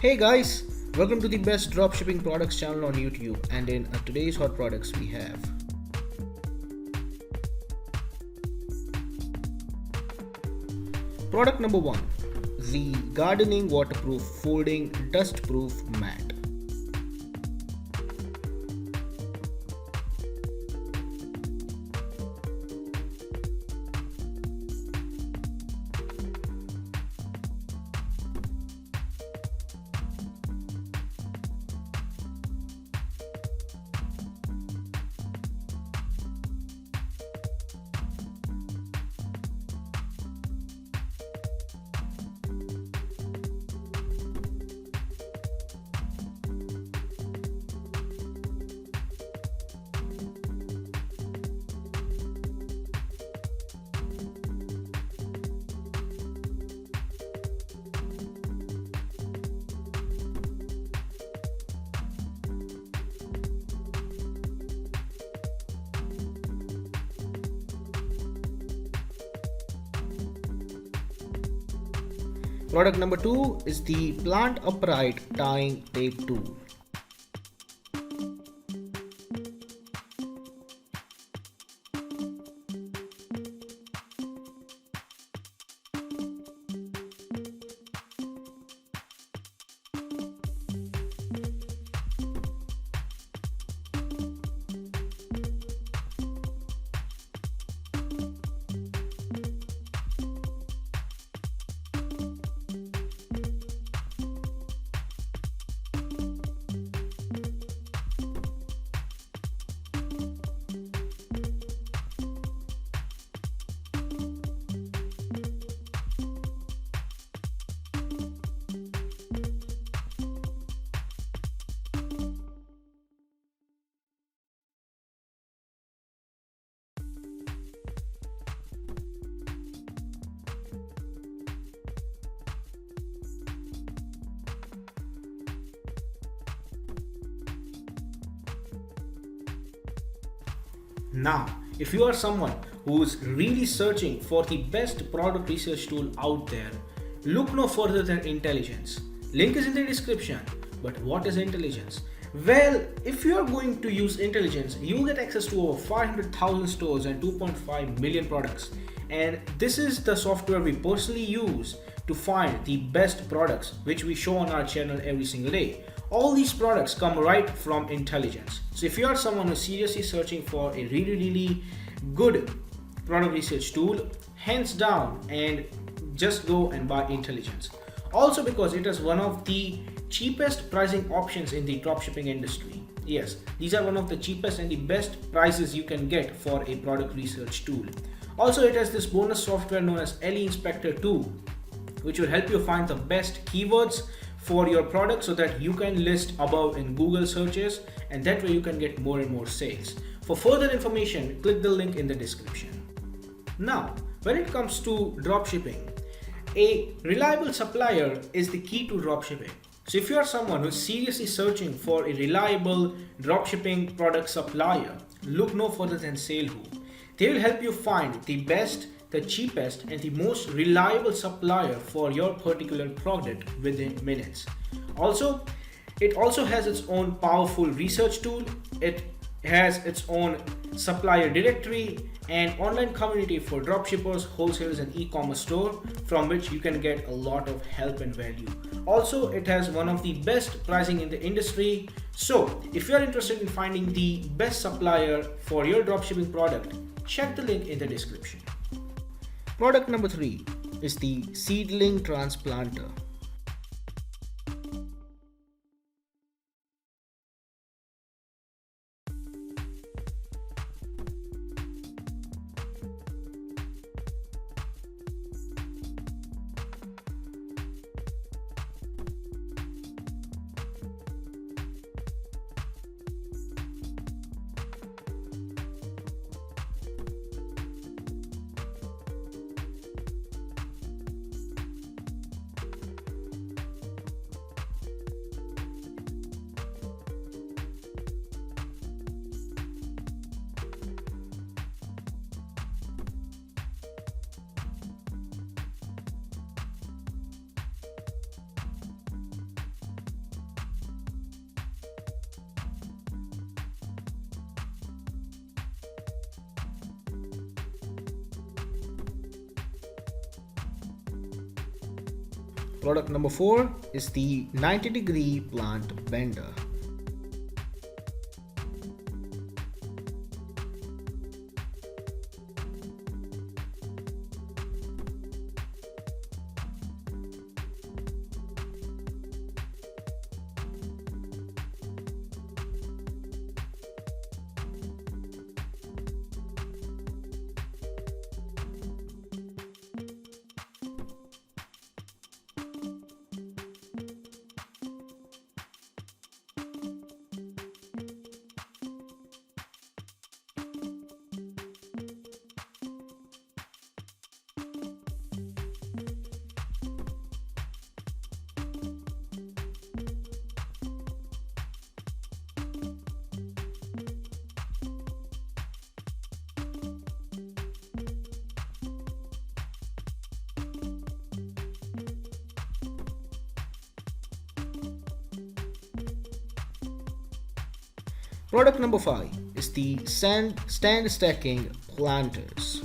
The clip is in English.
Hey guys, welcome to the best dropshipping products channel on YouTube, and in today's hot products we have product number 1, the gardening waterproof folding dustproof mat. Product number 2 is the plant upright tying tape tool. Now, if you are someone who's really searching for the best product research tool out there, look no further than Intelligence. Link is in the description. But what is Intelligence? Well, if you are going to use Intelligence, you will get access to over 500,000 stores and 2.5 million products. And this is the software we personally use to find the best products which we show on our channel every single day. All these products come right from Intelligence. So if you are someone who's seriously searching for a really good product research tool, hands down, and just go and buy Intelligence. Also because it is one of the cheapest pricing options in the dropshipping industry. Yes, these are one of the cheapest and the best prices you can get for a product research tool. Also, it has this bonus software known as LE Inspector 2, which will help you find the best keywords for your product so that you can list above in Google searches, and that way you can get more and more sales. For further information, click the link in the description. Now, when it comes to dropshipping, a reliable supplier is the key to dropshipping. So if you are someone who is seriously searching for a reliable dropshipping product supplier, look no further than SaleWho. They will help you find the best, the cheapest, and the most reliable supplier for your particular product within minutes. Also, it also has its own powerful research tool. It has its own supplier directory and online community for dropshippers, wholesalers, and e-commerce store from which you can get a lot of help and value. Also, it has one of the best pricing in the industry. So if you are interested in finding the best supplier for your dropshipping product, check the link in the description. Product number 3 is the SEEDLING transplanter. Product number 4 is the 90-degree plant bender. Product number 5 is the stand stacking planters.